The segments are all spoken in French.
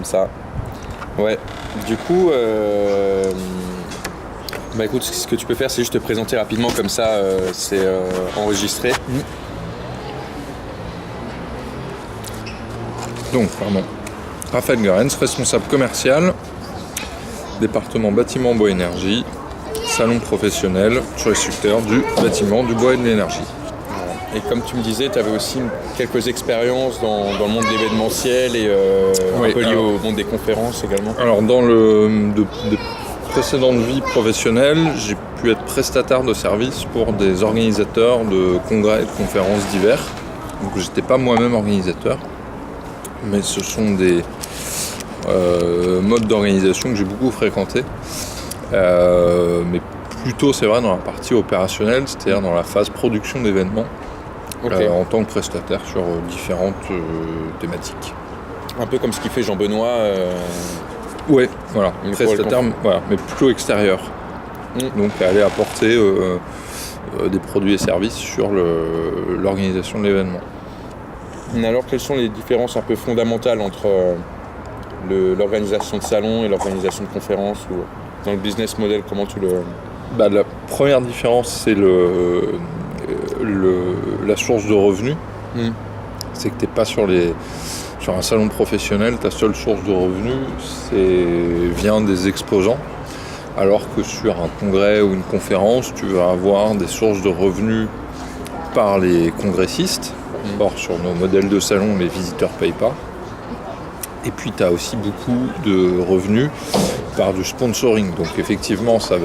comme ça. Ouais, du coup, écoute, ce que tu peux faire, c'est juste te présenter rapidement, comme ça, c'est enregistré. Donc, Raphaël Garens, responsable commercial, département bâtiment bois énergie, salon professionnel sur les secteurs du bâtiment, du bois et de l'énergie. Et comme tu me disais, tu avais aussi quelques expériences dans le monde de l'événementiel et un peu lié au monde des conférences également. Alors, dans de précédentes vies professionnelles, j'ai pu être prestataire de services pour des organisateurs de congrès et de conférences divers. Donc, j'étais pas moi-même organisateur, mais ce sont des modes d'organisation que j'ai beaucoup fréquentés. Mais plutôt, c'est vrai, dans la partie opérationnelle, c'est-à-dire dans la phase production d'événements. Okay. En tant que prestataire sur différentes thématiques. Un peu comme ce qu'il fait Jean-Benoît. Oui, voilà, prestataire, voilà, mais plutôt extérieur. Donc aller apporter des produits et services sur l'organisation de l'événement. Alors quelles sont les différences un peu fondamentales entre l'organisation de salon et l'organisation de conférences ou dans le business model, comment tu le... La première différence, c'est la source de revenus. C'est que tu n'es pas sur un salon professionnel, ta seule source de revenus vient des exposants, alors que sur un congrès ou une conférence, tu vas avoir des sources de revenus par les congressistes. Or, sur nos modèles de salon, les visiteurs ne payent pas. Et puis, tu as aussi beaucoup de revenus par du sponsoring. Donc, effectivement, ça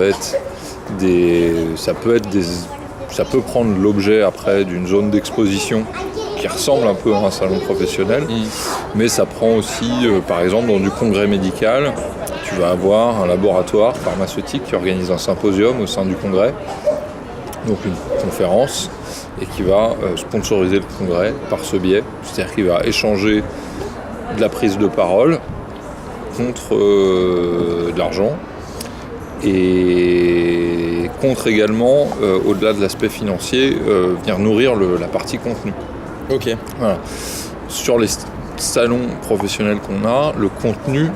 peut prendre l'objet après d'une zone d'exposition qui ressemble un peu à un salon professionnel, mais ça prend aussi, par exemple, dans du congrès médical, tu vas avoir un laboratoire pharmaceutique qui organise un symposium au sein du congrès, donc une conférence, et qui va sponsoriser le congrès par ce biais, c'est-à-dire qu'il va échanger de la prise de parole contre de l'argent, et contre également, au-delà de l'aspect financier, venir nourrir la partie contenu. Ok. Voilà. Sur les salons professionnels qu'on a, le contenu,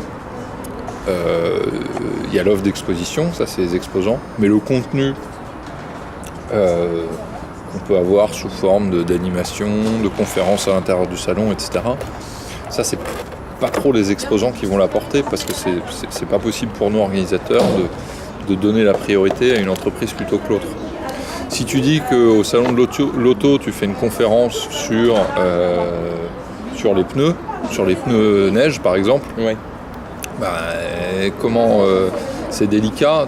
il y a l'offre d'exposition, ça c'est les exposants, mais le contenu qu'on peut avoir sous forme d'animation, de conférences à l'intérieur du salon, etc. Ça c'est pas trop les exposants qui vont l'apporter, parce que c'est pas possible pour nous organisateurs de donner la priorité à une entreprise plutôt que l'autre. Si tu dis qu'au salon de l'auto, tu fais une conférence sur les pneus neige par exemple, ouais. Comment c'est délicat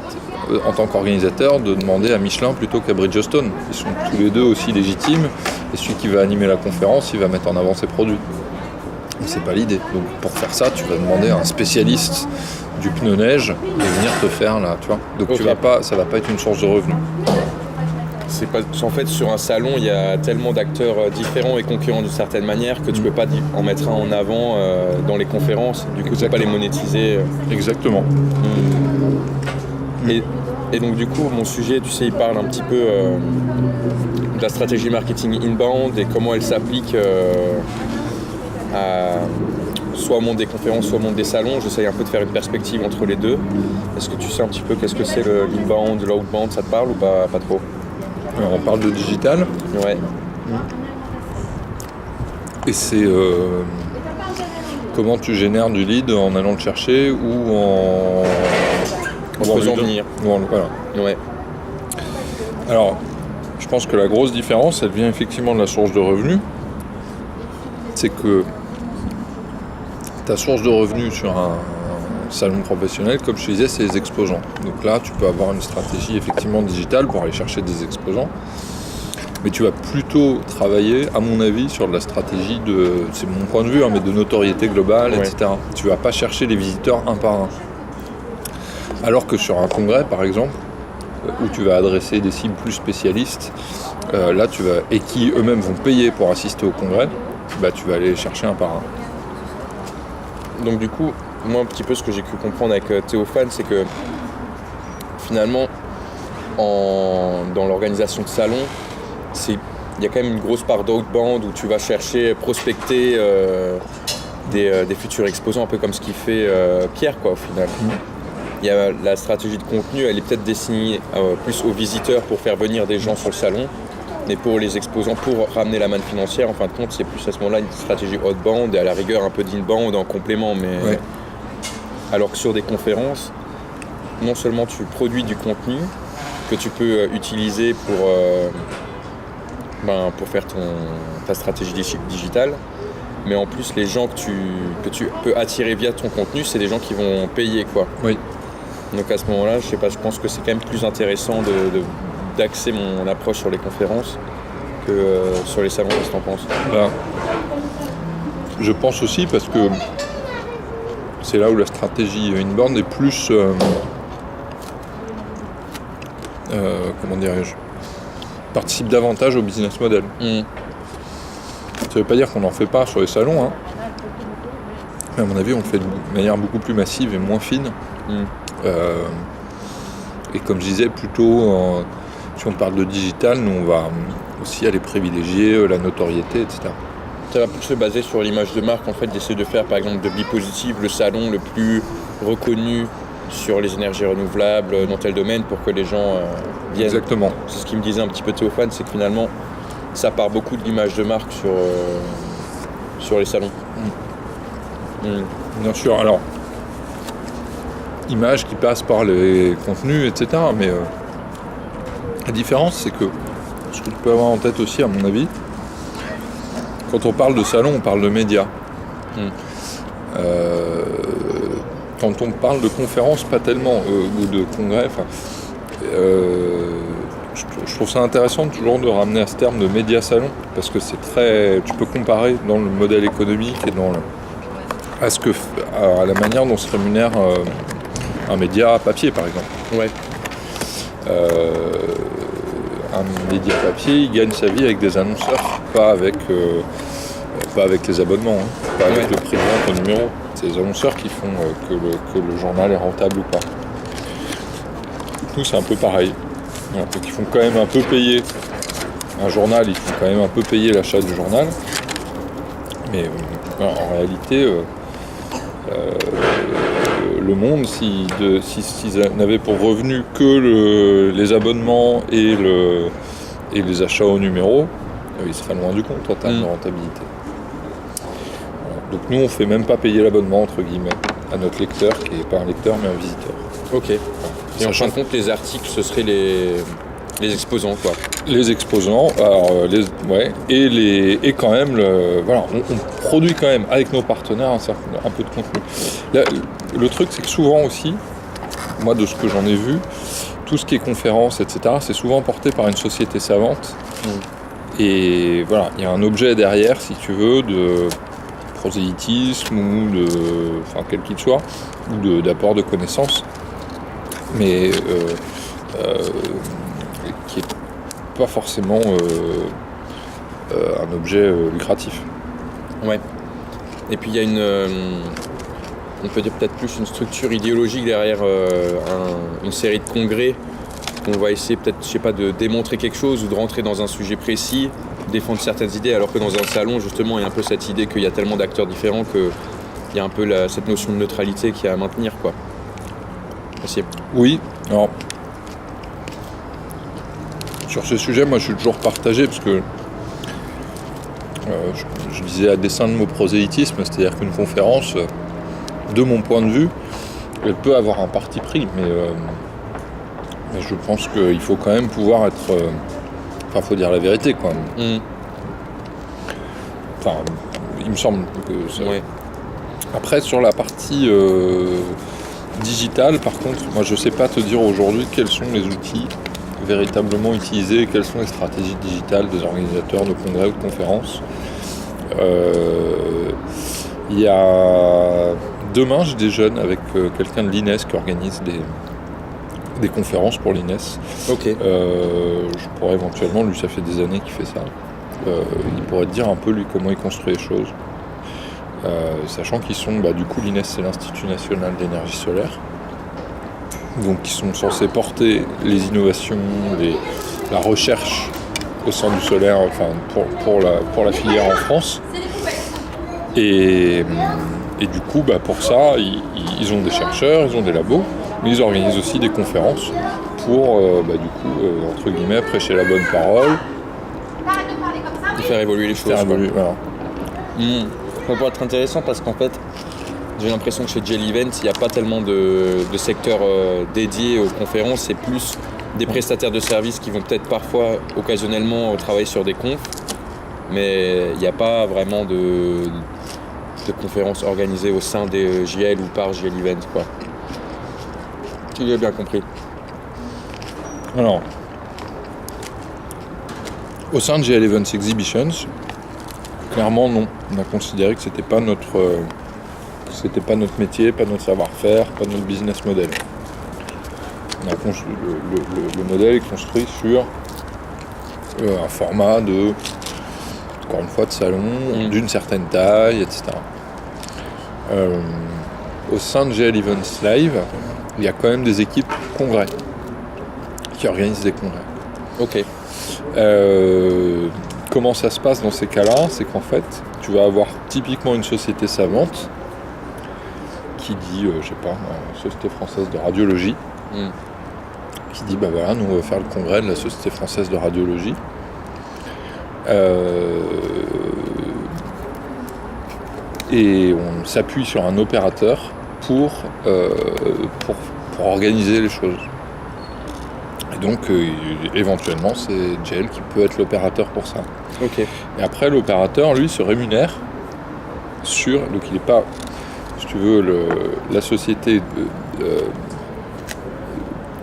en tant qu'organisateur de demander à Michelin plutôt qu'à Bridgestone. Ils sont tous les deux aussi légitimes, et celui qui va animer la conférence, il va mettre en avant ses produits. Mais c'est pas l'idée. Donc pour faire ça, tu vas demander à un spécialiste du pneu neige de venir te faire là, tu vois. Donc ça va pas être une source de revenus. En fait, sur un salon, il y a tellement d'acteurs différents et concurrents d'une certaine manière que tu peux pas en mettre un en avant dans les conférences. Du coup, tu peux pas les monétiser. Exactement. Et donc, du coup, mon sujet, tu sais, il parle un petit peu de la stratégie marketing inbound et comment elle s'applique soit au monde des conférences, soit au monde des salons. J'essaye un peu de faire une perspective entre les deux. Est-ce que tu sais un petit peu qu'est-ce que c'est l'inbound, l'outbound, ça te parle ou pas trop? Alors, on parle de digital. Ouais. Et c'est comment tu génères du lead en allant le chercher ou en faisant venir. Voilà. Ouais. Alors, je pense que la grosse différence, elle vient effectivement de la source de revenus. C'est que ta source de revenus sur un salon professionnel, comme je te disais, c'est les exposants. Donc là, tu peux avoir une stratégie effectivement digitale pour aller chercher des exposants. Mais tu vas plutôt travailler, à mon avis, sur de la stratégie c'est mon point de vue, mais de notoriété globale, ouais. Etc. Tu vas pas chercher les visiteurs un par un. Alors que sur un congrès, par exemple, où tu vas adresser des cibles plus spécialistes, là, et qui eux-mêmes vont payer pour assister au congrès, tu vas aller les chercher un par un. Donc du coup, moi un petit peu ce que j'ai cru comprendre avec Théophane, c'est que finalement, dans l'organisation de salon, il y a quand même une grosse part d'outbound où tu vas chercher, prospecter des futurs exposants, un peu comme ce qu'il fait Pierre, quoi, au final. Il y a la stratégie de contenu, elle est peut-être destinée plus aux visiteurs pour faire venir des gens sur le salon, mais pour les exposants, pour ramener la manne financière, en fin de compte, c'est plus à ce moment-là une stratégie outbound et à la rigueur un peu d'inbound en complément. Mais Ouais. alors que sur des conférences, non seulement tu produis du contenu que tu peux utiliser pour faire ta stratégie digitale, mais en plus les gens que tu peux attirer via ton contenu, c'est des gens qui vont payer, quoi. Oui. Donc à ce moment-là, je sais pas, je pense que c'est quand même plus intéressant d'axer mon approche sur les conférences que sur les salons. Qu'est-ce que t'en penses? Ben, je pense aussi parce que c'est là où la stratégie inbound est plus comment dirais-je, participe davantage au business model. Ça veut pas dire qu'on n'en fait pas sur les salons, hein. Mais à mon avis on le fait de manière beaucoup plus massive et moins fine. Et comme je disais, plutôt si on parle de digital, nous on va aussi aller privilégier la notoriété, etc. Ça va plus se baser sur l'image de marque, en fait, d'essayer de faire par exemple de Bipositive le salon le plus reconnu sur les énergies renouvelables dans tel domaine pour que les gens viennent. Exactement. C'est ce qu'il me disait un petit peu Théophane, c'est que finalement ça part beaucoup de l'image de marque sur les salons. Bien sûr, alors image qui passe par les contenus, etc. Mais la différence, c'est que ce que tu peux avoir en tête aussi, à mon avis, quand on parle de salon, on parle de médias. Quand on parle de conférences, pas tellement, ou de congrès, je trouve ça intéressant toujours de ramener à ce terme de média salon, parce que c'est très, tu peux comparer dans le modèle économique et à la manière dont se rémunère un média papier, par exemple. Ouais. Un média papier, il gagne sa vie avec des annonceurs, pas avec les abonnements, hein, pas avec le prix de vente au numéro. C'est les annonceurs qui font que le journal est rentable ou pas. Nous, c'est un peu pareil. Donc, ils font quand même un peu payer un journal, ils font quand même un peu payer l'achat du journal. Mais en réalité, Le Monde, s'ils n'avaient pour revenu que les abonnements et les achats au numéro, ils seraient loin du compte en termes de rentabilité. Voilà. Donc nous, on ne fait même pas payer l'abonnement, entre guillemets, à notre lecteur, qui n'est pas un lecteur, mais un visiteur. Ok. Et en fin de compte, les articles, ce seraient les exposants, quoi. Les exposants, alors, et quand même, on produit quand même avec nos partenaires un peu de contenu. Là, le truc, c'est que souvent aussi, moi de ce que j'en ai vu, tout ce qui est conférences, etc., c'est souvent porté par une société savante. Et voilà, il y a un objet derrière, si tu veux, de prosélytisme ou quel qu'il soit, ou d'apport de connaissances, mais qui est pas forcément un objet lucratif. Ouais. Et puis il y a on peut dire peut-être plus une structure idéologique derrière une série de congrès. On va essayer peut-être, je sais pas, de démontrer quelque chose ou de rentrer dans un sujet précis, défendre certaines idées, alors que dans un salon, justement, il y a un peu cette idée qu'il y a tellement d'acteurs différents qu'il y a un peu cette notion de neutralité qui est à maintenir, quoi. Merci. Oui, alors sur ce sujet, moi je suis toujours partagé parce que je disais à dessein de mot prosélytisme, c'est-à-dire qu'une conférence, de mon point de vue, elle peut avoir un parti pris, mais je pense qu'il faut quand même pouvoir être... faut dire la vérité, quoi. Enfin, il me semble que ça... Ouais. Après, sur la partie digitale, par contre, moi je sais pas te dire aujourd'hui quels sont les outils véritablement utilisés, quelles sont les stratégies digitales des organisateurs de congrès ou de conférences. Il y a... Demain, je déjeune avec quelqu'un de l'INES qui organise des conférences pour l'INES. Ok. Je pourrais éventuellement, lui ça fait des années qu'il fait ça, il pourrait te dire un peu lui comment il construit les choses. Sachant qu'ils sont, du coup l'INES c'est l'Institut National d'Énergie Solaire, donc ils sont censés porter les innovations, la recherche au sein du solaire, pour la filière en France. Et du coup, pour ça, ils ont des chercheurs, ils ont des labos, mais ils organisent aussi des conférences pour, entre guillemets, prêcher la bonne parole. Et faire évoluer les choses. Voilà. Ça pourrait être intéressant parce qu'en fait, j'ai l'impression que chez JL Event, il n'y a pas tellement de secteur dédié aux conférences, c'est plus des prestataires de services qui vont peut-être parfois, occasionnellement, travailler sur des confs, mais il n'y a pas vraiment de conférences organisées au sein des JL ou par JL Event, quoi. Si j'ai bien compris. Alors, au sein de JL Events Exhibitions, clairement non. On a considéré que c'était pas notre métier, pas notre savoir-faire, pas notre business model. Le modèle est construit sur un format de salon, d'une certaine taille, etc. Au sein de JL Events Live, il y a quand même des équipes congrès qui organisent des congrès. Ok. Comment ça se passe dans ces cas-là? C'est qu'en fait, tu vas avoir typiquement une société savante qui dit, Société française de radiologie, qui dit, nous on va faire le congrès de la Société française de radiologie. Et on s'appuie sur un opérateur pour organiser les choses. Et donc, éventuellement, c'est JL qui peut être l'opérateur pour ça. Ok. Et après, l'opérateur, lui, se rémunère sur... Donc, il n'est pas... Si tu veux, la société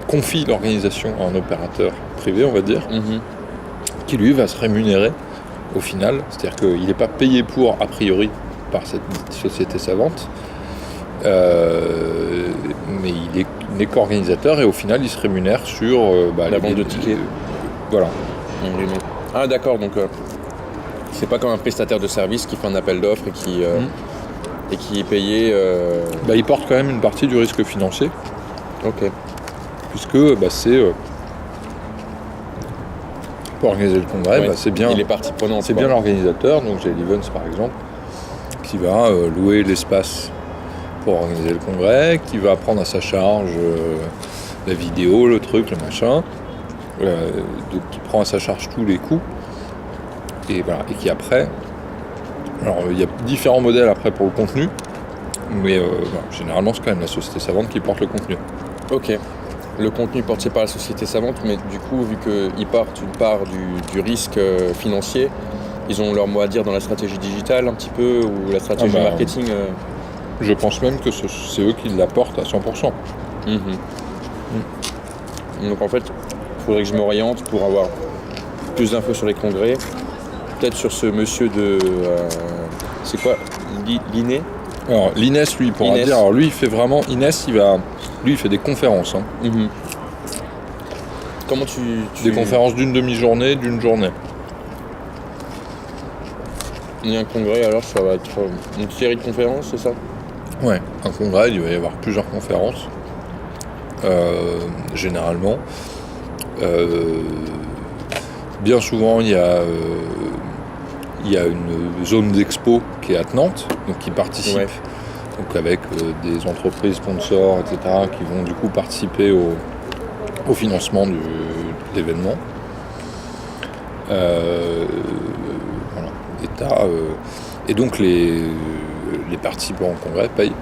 confie l'organisation à un opérateur privé, on va dire, qui, lui, va se rémunérer au final. C'est-à-dire qu'il n'est pas payé pour, a priori, par cette société savante, mais il n'est qu'organisateur et au final il se rémunère sur la vente de tickets. Voilà. Ah d'accord, donc c'est pas comme un prestataire de service qui fait un appel d'offres et qui est payé. Il porte quand même une partie du risque financier. Ok. Puisque c'est pour organiser le congrès, c'est bien. Il est partie prenante. C'est bien l'organisateur, donc JL Events par exemple, qui va louer l'espace pour organiser le congrès, qui va prendre à sa charge la vidéo, le truc, le machin, donc qui prend à sa charge tous les coûts, et voilà, et qui après, alors il y a différents modèles après pour le contenu, mais généralement c'est quand même la société savante qui porte le contenu. Ok. Le contenu porté par la société savante, mais du coup, vu qu'ils portent une part du risque financier, ils ont leur mot à dire dans la stratégie digitale un petit peu, ou la stratégie marketing Je pense même que c'est eux qui l'apportent à 100%. Donc en fait, il faudrait que je m'oriente pour avoir plus d'infos sur les congrès. Peut-être sur ce monsieur de... c'est quoi l'INE? Alors l'Inès, lui, il pourra dire. Alors lui, il fait vraiment... Inès, lui, il fait des conférences. Comment tu... Des conférences d'une demi-journée, d'une journée. Il y a un congrès, alors ça va être une série de conférences, c'est ça? Ouais, un congrès, il va y avoir plusieurs conférences. Généralement. Bien souvent, il y a une zone d'expo qui est attenante, donc qui participe, donc avec des entreprises sponsors, etc., qui vont du coup participer au financement de l'événement. Et donc les participants au congrès payent,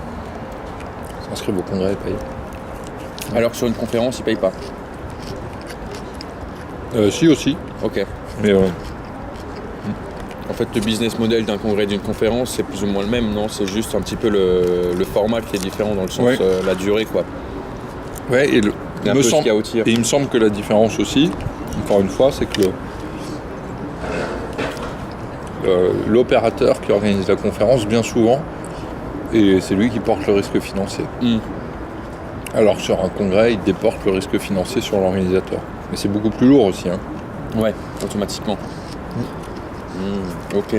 s'inscrivent au congrès et payent. Alors que sur une conférence, ils payent pas? Si aussi. Ok. Mais en fait, le business model d'un congrès et d'une conférence, c'est plus ou moins le même, non? C'est juste un petit peu le format qui est différent dans le sens la durée, quoi. Ouais, et il me semble que la différence aussi, encore une fois, c'est que l'opérateur qui organise la conférence, bien souvent, et c'est lui qui porte le risque financier. Alors que sur un congrès, il déporte le risque financier sur l'organisateur. Mais c'est beaucoup plus lourd aussi. Ouais, automatiquement. Ok.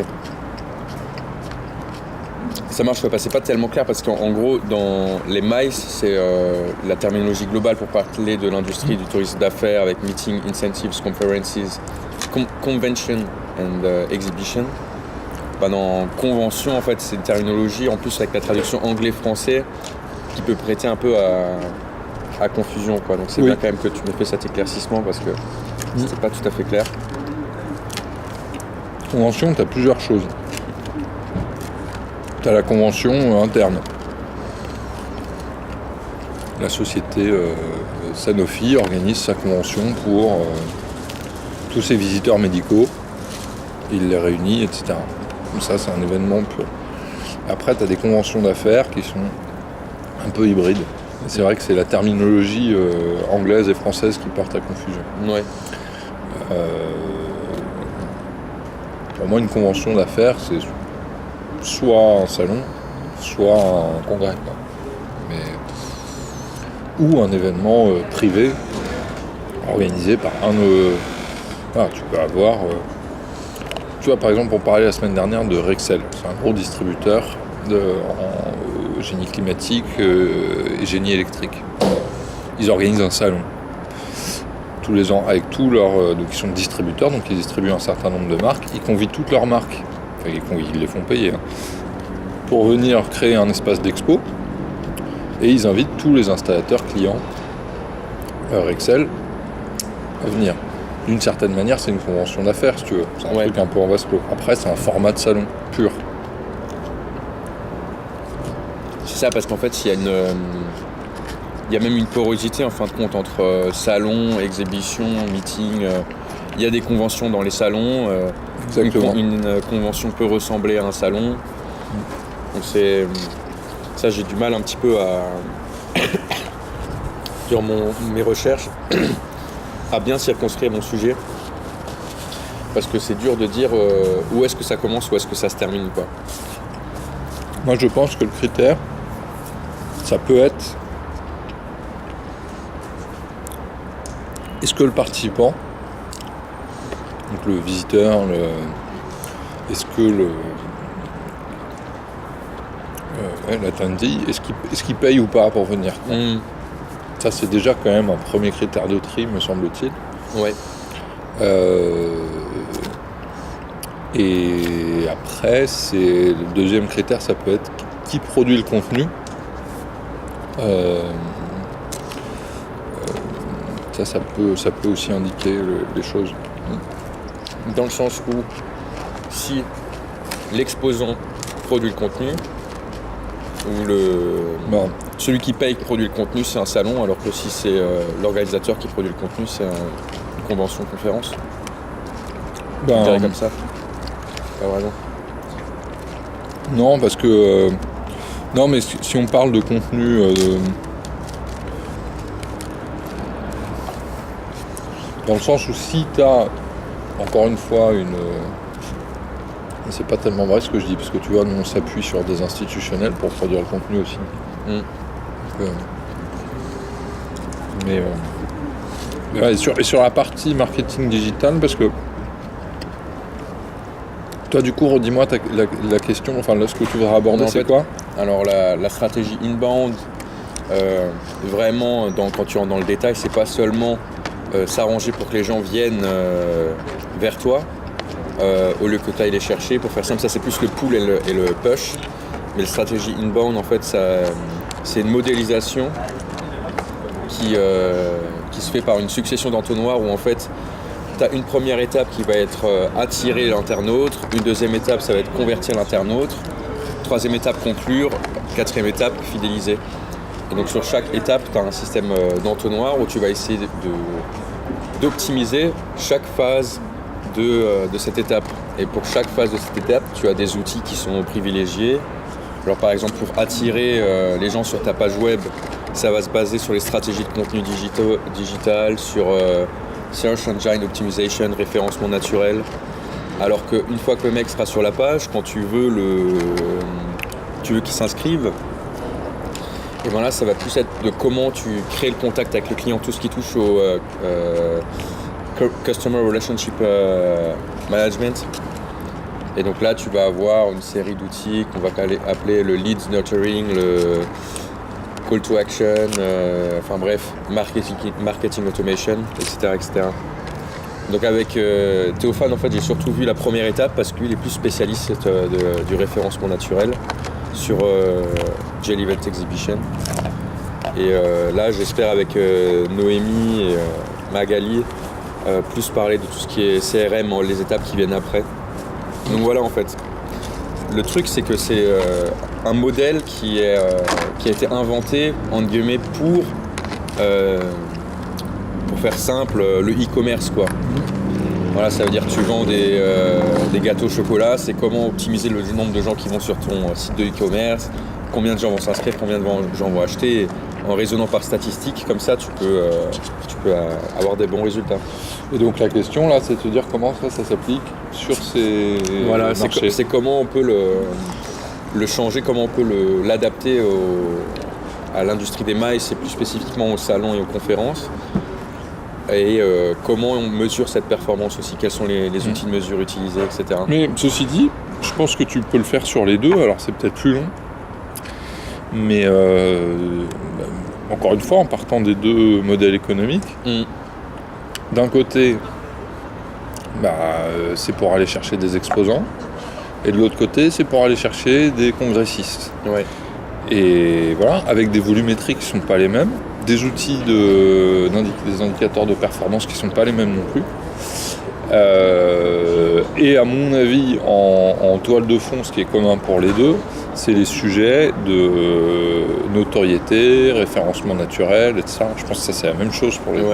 Ça marche, c'est pas tellement clair parce qu'en gros, dans les MICE, c'est la terminologie globale pour parler de l'industrie du tourisme d'affaires avec meeting, incentives, conferences, convention and exhibition. dans convention, en fait, c'est une terminologie, en plus avec la traduction anglais-français, qui peut prêter un peu à confusion, quoi. Donc c'est bien quand même que tu m'aies fait cet éclaircissement, parce que c'était pas tout à fait clair. Convention, tu as plusieurs choses. Tu as la convention interne. La société Sanofi organise sa convention pour tous ses visiteurs médicaux. Il les réunit, etc. Donc ça, c'est un événement pur. Après, tu as des conventions d'affaires qui sont un peu hybrides. Et c'est vrai que c'est la terminologie anglaise et française qui porte à confusion. Ouais. Pour moi, une convention d'affaires, c'est soit un salon, soit un congrès, quoi. Ou un événement privé organisé par un... Voilà, tu peux avoir... tu vois, par exemple, on parlait la semaine dernière de Rexel. C'est un gros distributeur en génie climatique et génie électrique. Ils organisent un salon tous les ans avec tous leurs... donc ils sont distributeurs, donc ils distribuent un certain nombre de marques. Ils convient toutes leurs marques, enfin ils les font payer, hein, pour venir créer un espace d'expo. Et ils invitent tous les installateurs clients Rexel à venir. D'une certaine manière, c'est une convention d'affaires, si tu veux. C'est un truc un peu en vase clos. Après, c'est un format de salon pur. C'est ça, parce qu'en fait, il y a même une porosité, en fin de compte, entre salon, exhibition, meeting. Il y a des conventions dans les salons. Exactement. Une convention peut ressembler à un salon. Donc c'est... Ça, j'ai du mal un petit peu à... sur mes recherches, à bien circonscrire mon sujet. Parce que c'est dur de dire où est-ce que ça commence, où est-ce que ça se termine, quoi. Moi, je pense que le critère, ça peut être... Est-ce que le participant, donc le visiteur, est-ce que l'attendee, est-ce qu'il paye ou pas pour venir, quoi. Ça, c'est déjà quand même un premier critère de tri, me semble-t-il. Ouais. Et après, le deuxième critère, ça peut être qui produit le contenu. Ça peut aussi indiquer les choses. Dans le sens où, si l'exposant produit le contenu, ou celui qui paye produit le contenu, c'est un salon, alors que si c'est l'organisateur qui produit le contenu, c'est une convention conférence. Je dirais comme ça. Pas vraiment. Non, parce que... non, mais si on parle de contenu... dans le sens où si tu as, encore une fois, c'est pas tellement vrai ce que je dis, parce que tu vois, nous on s'appuie sur des institutionnels pour produire le contenu aussi. Et sur la partie marketing digital, parce que toi, du coup, redis-moi la question, enfin là, ce que tu voudrais aborder, c'est quoi ? Alors la stratégie inbound, vraiment, quand tu rentres dans le détail, c'est pas seulement s'arranger pour que les gens viennent vers toi, au lieu que tu ailles les chercher. Pour faire simple, ça c'est plus le pull et le push. Mais la stratégie inbound, en fait, c'est une modélisation qui se fait par une succession d'entonnoirs où en fait tu as une première étape qui va être attirer l'internaute, une deuxième étape ça va être convertir l'internaute, troisième étape conclure, quatrième étape fidéliser. Et donc sur chaque étape tu as un système d'entonnoir où tu vas essayer d'optimiser chaque phase de cette étape. Et pour chaque phase de cette étape, tu as des outils qui sont privilégiés. Alors par exemple, pour attirer les gens sur ta page web, ça va se baser sur les stratégies de contenu digital, sur Search Engine Optimization, référencement naturel. Alors qu'une fois que le mec sera sur la page, quand tu veux qu'il s'inscrive, et bien là, ça va plus être de comment tu crées le contact avec le client, tout ce qui touche au Customer Relationship Management. Et donc là, tu vas avoir une série d'outils qu'on va appeler le Leads Nurturing, le Call to Action, enfin bref, marketing Automation, etc. etc. Donc avec Théophane, en fait, j'ai surtout vu la première étape parce qu'il est plus spécialiste du référencement naturel sur Gel Event Exhibition. Et là, j'espère avec Noémie et Magali plus parler de tout ce qui est CRM, les étapes qui viennent après. Donc voilà, en fait. Le truc, c'est que c'est un modèle qui a été inventé, entre guillemets, pour faire simple, le e-commerce, quoi. Voilà, ça veut dire que tu vends des gâteaux au chocolat, c'est comment optimiser le nombre de gens qui vont sur ton site de e-commerce, combien de gens vont s'inscrire, combien de gens vont acheter. En raisonnant par statistiques, comme ça, tu peux avoir des bons résultats. Et donc la question, là, c'est de te dire comment ça s'applique sur ces marchés. C'est comment on peut le changer, comment on peut l'adapter à l'industrie des mailles, c'est plus spécifiquement aux salons et aux conférences. Et comment on mesure cette performance aussi, quels sont les outils de mesure utilisés, etc. Mais ceci dit, je pense que tu peux le faire sur les deux, alors c'est peut-être plus long. Mais encore une fois, en partant des deux modèles économiques, d'un côté, c'est pour aller chercher des exposants, et de l'autre côté, c'est pour aller chercher des congressistes. Ouais. Et voilà, avec des volumétriques qui ne sont pas les mêmes, des outils, des indicateurs de performance qui ne sont pas les mêmes non plus. Et à mon avis, en toile de fond, ce qui est commun pour les deux, c'est les sujets de notoriété, référencement naturel, etc. Je pense que ça c'est la même chose pour les deux.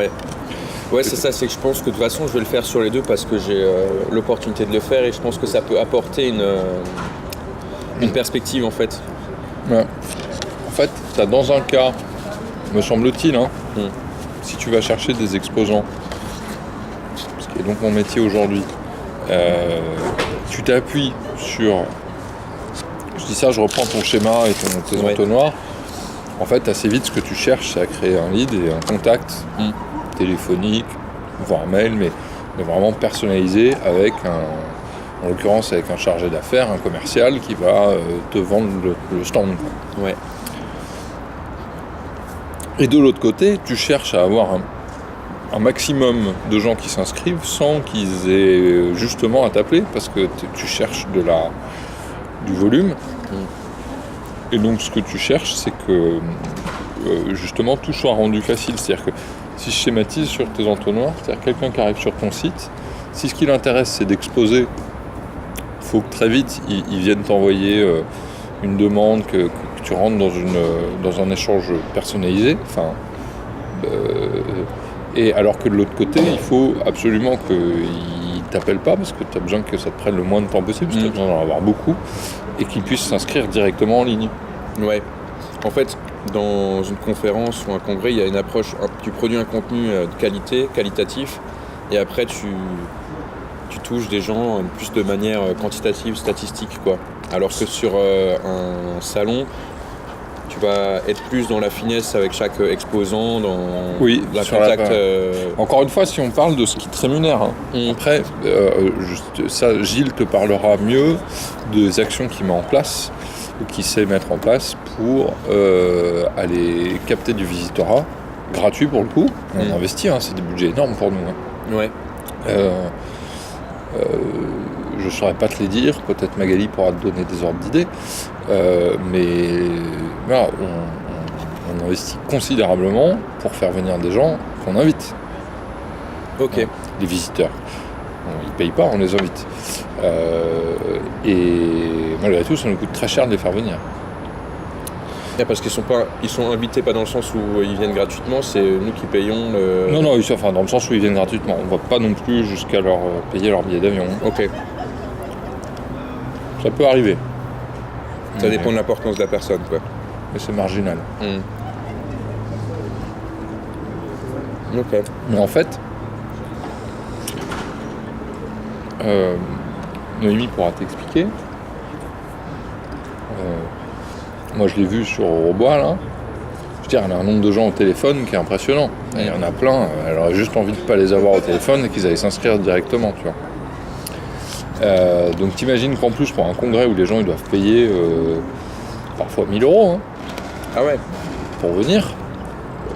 Ouais, c'est ça, c'est que je pense que de toute façon je vais le faire sur les deux parce que j'ai l'opportunité de le faire et je pense que ça peut apporter une perspective en fait. Ouais. En fait, tu as dans un cas, me semble-t-il, si tu vas chercher des exposants, ce qui est donc mon métier aujourd'hui, tu t'appuies sur... Je dis ça, je reprends ton schéma et tes entonnoirs. En fait, assez vite, ce que tu cherches, c'est à créer un lead et un contact téléphonique, voire mail, mais vraiment personnalisé avec en l'occurrence avec un chargé d'affaires, un commercial qui va te vendre le stand. Ouais. Et de l'autre côté, tu cherches à avoir un maximum de gens qui s'inscrivent sans qu'ils aient justement à t'appeler, parce que tu cherches du volume. Et donc ce que tu cherches, c'est que justement tout soit rendu facile. C'est-à-dire que si je schématise sur tes entonnoirs, c'est-à-dire quelqu'un qui arrive sur ton site, si ce qui l'intéresse c'est d'exposer, il faut que très vite ils viennent t'envoyer une demande, que tu rentres dans un échange personnalisé. Et alors que de l'autre côté, il faut absolument qu'ils ne t'appellent pas parce que tu as besoin que ça te prenne le moins de temps possible, parce que tu as besoin d'en avoir beaucoup, et qu'ils puissent s'inscrire directement en ligne. Ouais. En fait, dans une conférence ou un congrès, il y a une approche, tu produis un contenu de qualité, qualitatif, et après tu touches des gens plus de manière quantitative, statistique, quoi. Alors que sur un salon, tu vas être plus dans la finesse avec chaque exposant, dans la contact. Encore une fois, si on parle de ce qui te rémunère. Après, ça, Gilles te parlera mieux des actions qu'il met en place, ou qu'il sait mettre en place pour aller capter du visitorat, gratuit pour le coup. On investit, c'est des budgets énormes pour nous. Ouais. Je ne saurais pas te les dire, peut-être Magali pourra te donner des ordres d'idées, mais voilà, on investit considérablement pour faire venir des gens qu'on invite. Ok. Les visiteurs. Ils ne payent pas, on les invite. Et malgré tout, ça nous coûte très cher de les faire venir. Parce qu'ils sont invités pas dans le sens où ils viennent gratuitement, c'est nous qui payons le... Non, dans le sens où ils viennent gratuitement. On ne va pas non plus jusqu'à leur payer leur billet d'avion. Ok. Ça peut arriver. Ça dépend de l'importance de la personne, quoi. Mais c'est marginal. Ok. Mais en fait, Noémie pourra t'expliquer. Moi, je l'ai vu sur Eurobois, là. Je veux dire, elle a un nombre de gens au téléphone qui est impressionnant. Il y en a plein. Elle aurait juste envie de ne pas les avoir au téléphone et qu'ils allaient s'inscrire directement, tu vois. Donc, t'imagines qu'en plus, pour un congrès où les gens ils doivent payer parfois 1 000 €, Ah ouais. pour venir.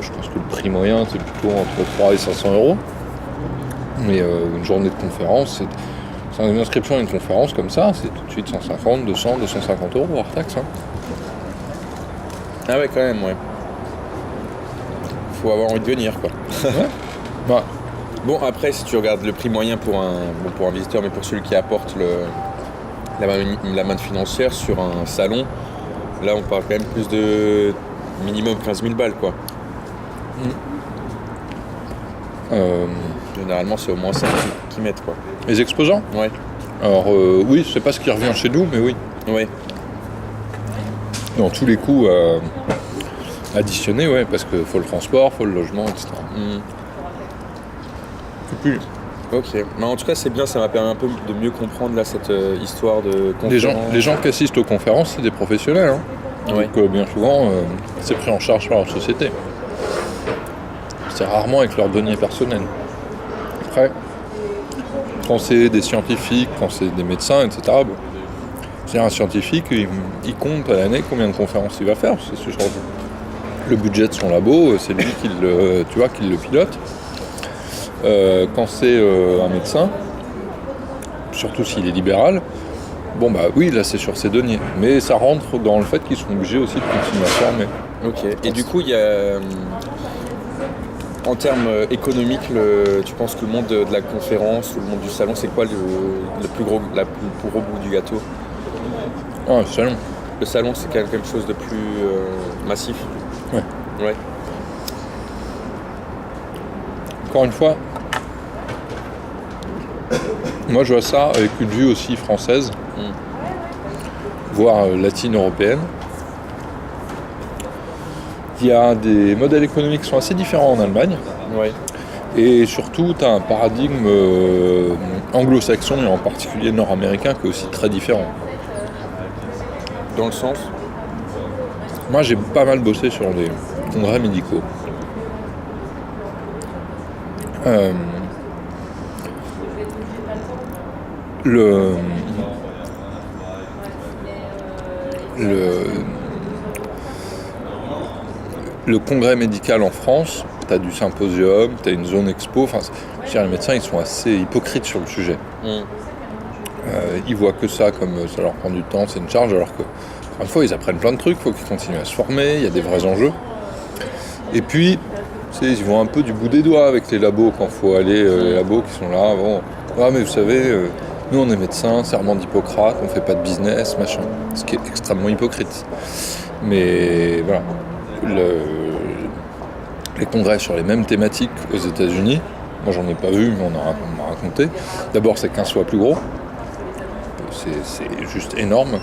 Je pense que le prix moyen, c'est plutôt entre 300 et 500 €. Mais une journée de conférence, c'est une inscription à une conférence comme ça, c'est tout de suite 150, 200, 250 euros hors taxe. Hein. Ah ouais, quand même, ouais. Faut avoir envie de venir, quoi. Ouais. Bon, après, si tu regardes le prix moyen pour un visiteur, mais pour celui qui apporte la manne financière sur un salon, là, on parle quand même plus de minimum 15 000 balles, quoi. Généralement, c'est au moins ça qu'ils mettent, quoi. Les exposants ? Ouais. Alors, oui, c'est pas ce qui revient chez nous, mais oui. Ouais. Dans tous les coûts additionnés, ouais, parce qu'il faut le transport, faut le logement, etc. Et puis, ok. Mais en tout cas, c'est bien, ça m'a permis un peu de mieux comprendre là, cette histoire de conférence. les gens qui assistent aux conférences, c'est des professionnels. Hein. Ouais. Donc, bien souvent, c'est pris en charge par la société. C'est rarement avec leurs deniers personnels. Après, quand c'est des scientifiques, quand c'est des médecins, etc., bon, c'est un scientifique, il compte à l'année combien de conférences il va faire. C'est ce genre le budget de son labo, c'est lui qui le pilote. Quand c'est un médecin, surtout s'il est libéral, bon bah oui, là c'est sur ses deniers. Mais ça rentre dans le fait qu'ils sont obligés aussi de continuer à former. Ok. Et du coup, il y a... En termes économiques, tu penses que le monde de la conférence ou le monde du salon, c'est quoi le plus gros bout du gâteau ? Ah, le salon. Le salon, c'est quand même quelque chose de plus massif. Ouais. Encore une fois, moi je vois ça avec une vue aussi française, voire latine-européenne. Il y a des modèles économiques qui sont assez différents en Allemagne. Ouais. Et surtout, tu as un paradigme anglo-saxon et en particulier nord-américain qui est aussi très différent. Dans le sens ? Moi, j'ai pas mal bossé sur les congrès médicaux. Le congrès médical en France, tu as du symposium, tu as une zone expo. Enfin, les médecins, ils sont assez hypocrites sur le sujet. Ils voient que ça comme ça leur prend du temps, c'est une charge, alors que, encore une fois, ils apprennent plein de trucs, il faut qu'ils continuent à se former, il y a des vrais enjeux. Et puis, ils vont un peu du bout des doigts avec les labos quand il faut aller, les labos qui sont là. Bon, ah, mais vous savez, nous on est médecins, serment d'Hippocrate, on fait pas de business, machin. Ce qui est extrêmement hypocrite. Mais voilà. Les congrès sur les mêmes thématiques aux États-Unis, moi j'en ai pas vu, mais on m'a raconté. D'abord, c'est 15 fois plus gros. C'est juste énorme.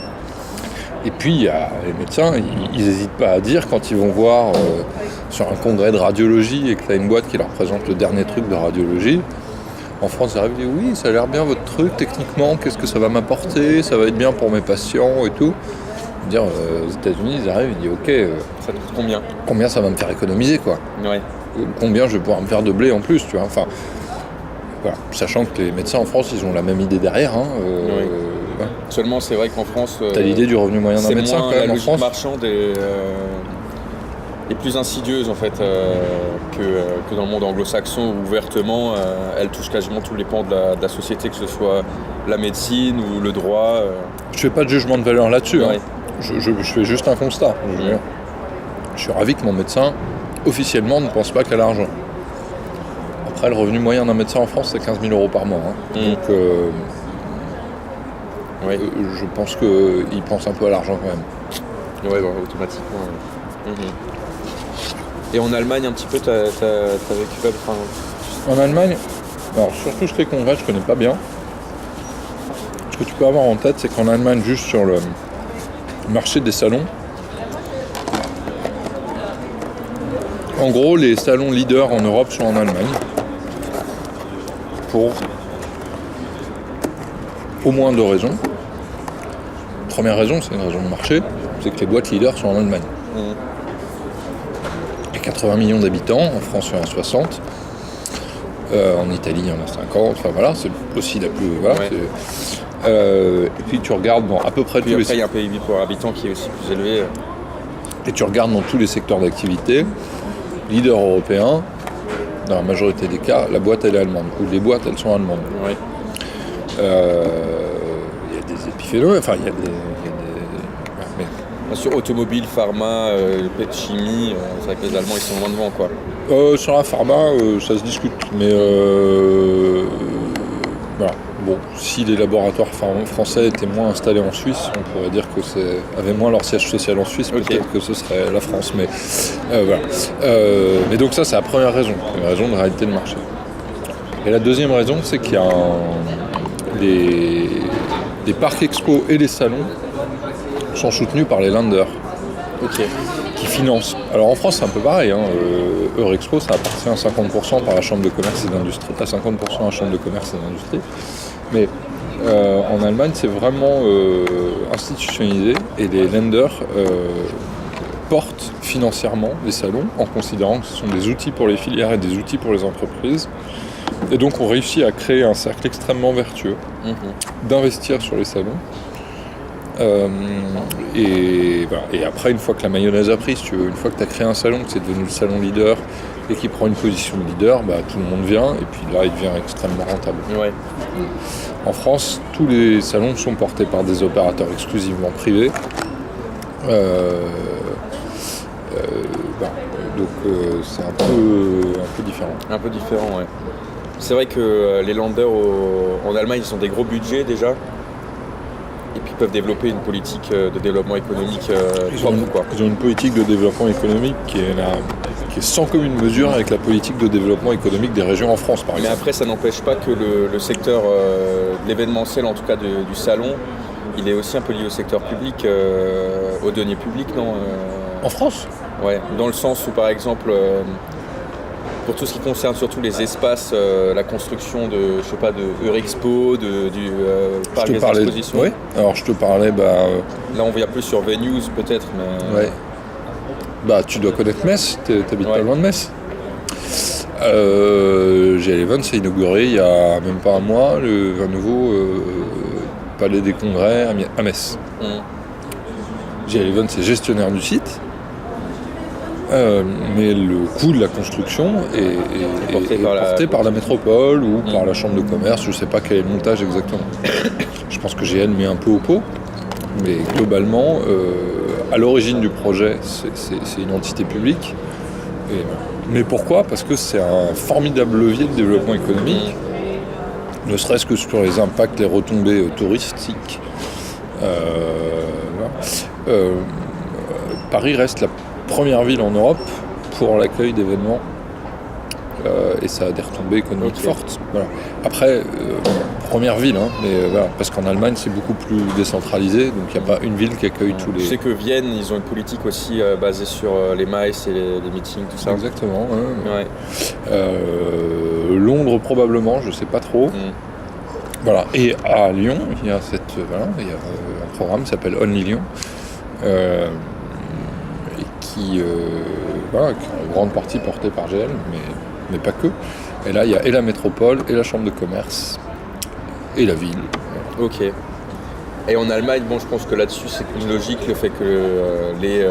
Et puis, il y a les médecins, ils n'hésitent pas à dire quand ils vont voir sur un congrès de radiologie et que tu as une boîte qui leur présente le dernier truc de radiologie. En France, ils arrivent et disent oui, ça a l'air bien votre truc, techniquement, qu'est-ce que ça va m'apporter, ça va être bien pour mes patients et tout. Dire, aux États-Unis, ils arrivent et disent ok, ça te coûte combien ? Combien ça va me faire économiser, quoi. Ouais. Combien je vais pouvoir me faire de blé en plus, tu vois. Enfin, voilà. Sachant que les médecins en France, ils ont la même idée derrière. Hein, ouais. Seulement, c'est vrai qu'en France, t'as l'idée du revenu moyen d'un médecin quand même en France. La logique marchande est plus insidieuse en fait que dans le monde anglo-saxon où ouvertement elle touche quasiment tous les pans de la société, que ce soit la médecine ou le droit. Je fais pas de jugement de valeur là-dessus. Ouais. Hein. Je fais juste un constat. Je suis ravi que mon médecin officiellement ne pense pas qu'à l'argent. Après, le revenu moyen d'un médecin en France, c'est 15 000 euros par mois. Hein. Donc, je pense qu'il pense un peu à l'argent quand même. Ouais, automatiquement. Ouais. Et en Allemagne, un petit peu, t'as vécu quoi ? En Allemagne, alors surtout ce les congrès, je connais pas bien. Ce que tu peux avoir en tête, c'est qu'en Allemagne, juste sur le marché des salons, en gros, les salons leaders en Europe sont en Allemagne. Pour au moins 2 raisons. Première raison, c'est une raison de marché, c'est que les boîtes leaders sont en Allemagne. Il y a 80 millions d'habitants, en France il y en a 60, en Italie il y en a 50, enfin voilà, c'est aussi la plus... Voilà, et puis tu regardes dans à peu près tous les... Après il y a un PIB par habitant qui est aussi plus élevé. Et tu regardes dans tous les secteurs d'activité, leader européen, dans la majorité des cas, la boîte elle est allemande, ou les boîtes elles sont allemandes. Ouais. Il y a des épiphénomènes, enfin il y a des mais Sur automobile, pharma, chimie, c'est vrai que les Allemands ils sont loin devant quoi. sur la pharma, ça se discute, mais voilà. Bon, si les laboratoires français étaient moins installés en Suisse, on pourrait dire que avaient moins leur siège social en Suisse, peut-être que ce serait la France, mais voilà. Mais donc ça, c'est la première raison de réalité de marché. Et la deuxième raison, c'est qu'il y a les parcs expo et les salons sont soutenus par les lenders. Qui financent. Alors en France, c'est un peu pareil. Eurexpo, ça appartient à 50% par la Chambre de commerce et d'industrie, à 50% à la Chambre de commerce et d'industrie. Mais en Allemagne, c'est vraiment institutionnalisé et les lenders portent financièrement les salons en considérant que ce sont des outils pour les filières et des outils pour les entreprises. Et donc on réussit à créer un cercle extrêmement vertueux d'investir sur les salons. Et après, une fois que la mayonnaise a pris, si tu veux, une fois que tu as créé un salon, que c'est devenu le salon leader et qu'il prend une position de leader, tout le monde vient et puis là il devient extrêmement rentable. Ouais. En France, tous les salons sont portés par des opérateurs exclusivement privés. Donc c'est un peu différent. Un peu différent, ouais. C'est vrai que les lenders en Allemagne ils ont des gros budgets déjà. Et puis ils peuvent développer une politique de développement économique Ils ont une politique de développement économique qui est sans commune mesure avec la politique de développement économique des régions en France, par exemple. Mais après, ça n'empêche pas que le secteur de l'événementiel, en tout cas du salon, il est aussi un peu lié au secteur public, aux deniers publics, non En France ? Ouais, dans le sens où, par exemple, pour tout ce qui concerne surtout les espaces, la construction de Eurexpo, du parc des expositions. Oui. Alors je te parlais, là on voit plus sur Venues peut-être, mais... Ouais. Tu dois connaître Metz, t'habites pas loin de Metz. GL s'est inauguré il y a même pas un mois, un nouveau palais des congrès à Metz. GL c'est gestionnaire du site. Mais le coût de la construction est porté par la métropole ou par la chambre de commerce, je ne sais pas quel est le montage exactement. Je pense que GL met un peu au pot, mais globalement, à l'origine du projet, c'est une entité publique. Mais pourquoi ? Parce que c'est un formidable levier de développement économique, ne serait-ce que sur les impacts, les retombées touristiques. Paris reste la première ville en Europe pour l'accueil d'événements et ça a des retombées économiques fortes. Voilà. Après, première ville, mais parce qu'en Allemagne c'est beaucoup plus décentralisé, donc il n'y a pas une ville qui accueille tous les... Je sais que Vienne, ils ont une politique aussi basée sur les MAES et les meetings, tout ça. Exactement. Ouais. Londres probablement, je ne sais pas trop. Voilà. Et à Lyon, il y a un programme qui s'appelle Only Lyon. Qui est en grande partie porté par GL, mais pas que. Et là, il y a et la métropole, et la chambre de commerce, et la ville. Ok. Et en Allemagne, je pense que là-dessus, c'est une logique, le fait que les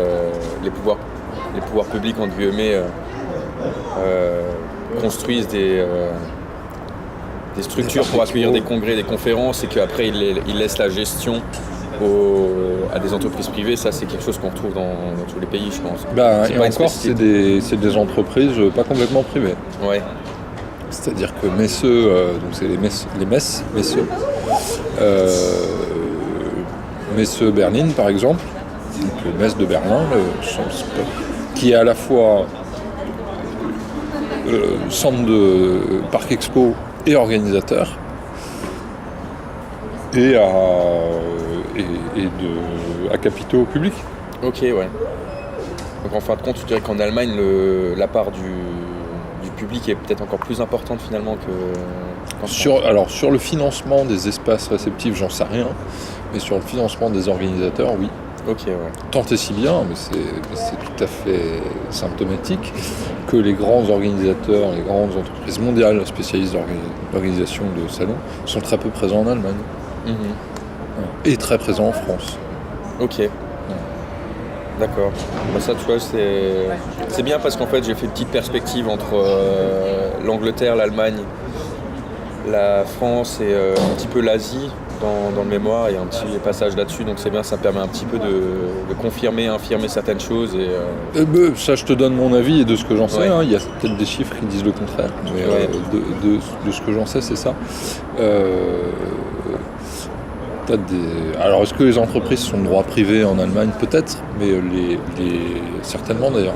pouvoirs publics, entre guillemets, construisent des structures pour accueillir des congrès, des conférences, et qu'après, ils laissent la gestion à des entreprises privées. Ça c'est quelque chose qu'on retrouve dans tous les pays, je pense. Et encore c'est des entreprises pas complètement privées. Ouais. C'est-à-dire que Messe, donc c'est les Messe, Messe Berlin par exemple, donc le Messe de Berlin, qui est à la fois centre de parc expo et organisateur, et à capitaux publics. Ok, ouais. Donc en fin de compte, tu dirais qu'en Allemagne, la part du public est peut-être encore plus importante finalement que... Sur le financement des espaces réceptifs, j'en sais rien, mais sur le financement des organisateurs, oui. Ok, ouais. Tant et si bien, mais c'est tout à fait symptomatique que les grands organisateurs, les grandes entreprises mondiales spécialistes d'organisation de salons sont très peu présents en Allemagne. Et très présents en France. Ok. D'accord. Ça, tu vois, c'est bien parce qu'en fait, j'ai fait une petite perspective entre l'Angleterre, l'Allemagne, la France et un petit peu l'Asie dans le mémoire. Il y a un petit passage là-dessus, donc c'est bien, ça permet un petit peu de confirmer, infirmer certaines choses. Ça, je te donne mon avis et de ce que j'en sais. Ouais. Hein. Il y a peut-être des chiffres qui disent le contraire, mais de ce que j'en sais, c'est ça. Alors, est-ce que les entreprises sont de droit privé en Allemagne? Peut-être, mais certainement d'ailleurs.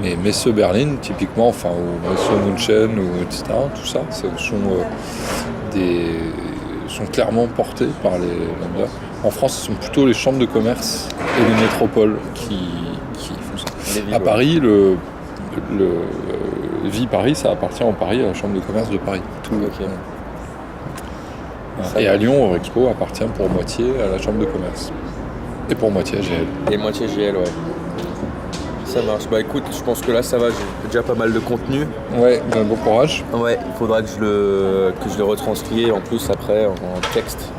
Mais Messe Berlin, typiquement, enfin, ou Messe München, ou etc., tout ça, sont clairement portés par les Länder. En France, ce sont plutôt les chambres de commerce et les métropoles qui font ça. À Paris, le Vie Paris, ça appartient en Paris à la chambre de commerce de Paris. Tout. Okay. Et à Lyon, Eurexpo appartient pour moitié à la chambre de commerce. Et pour moitié à GL. Et moitié GL, ouais. Ça marche. Bah écoute, je pense que là ça va, j'ai déjà pas mal de contenu. Ouais, bon courage. Ouais, il faudra que je le retranscris en plus après en texte.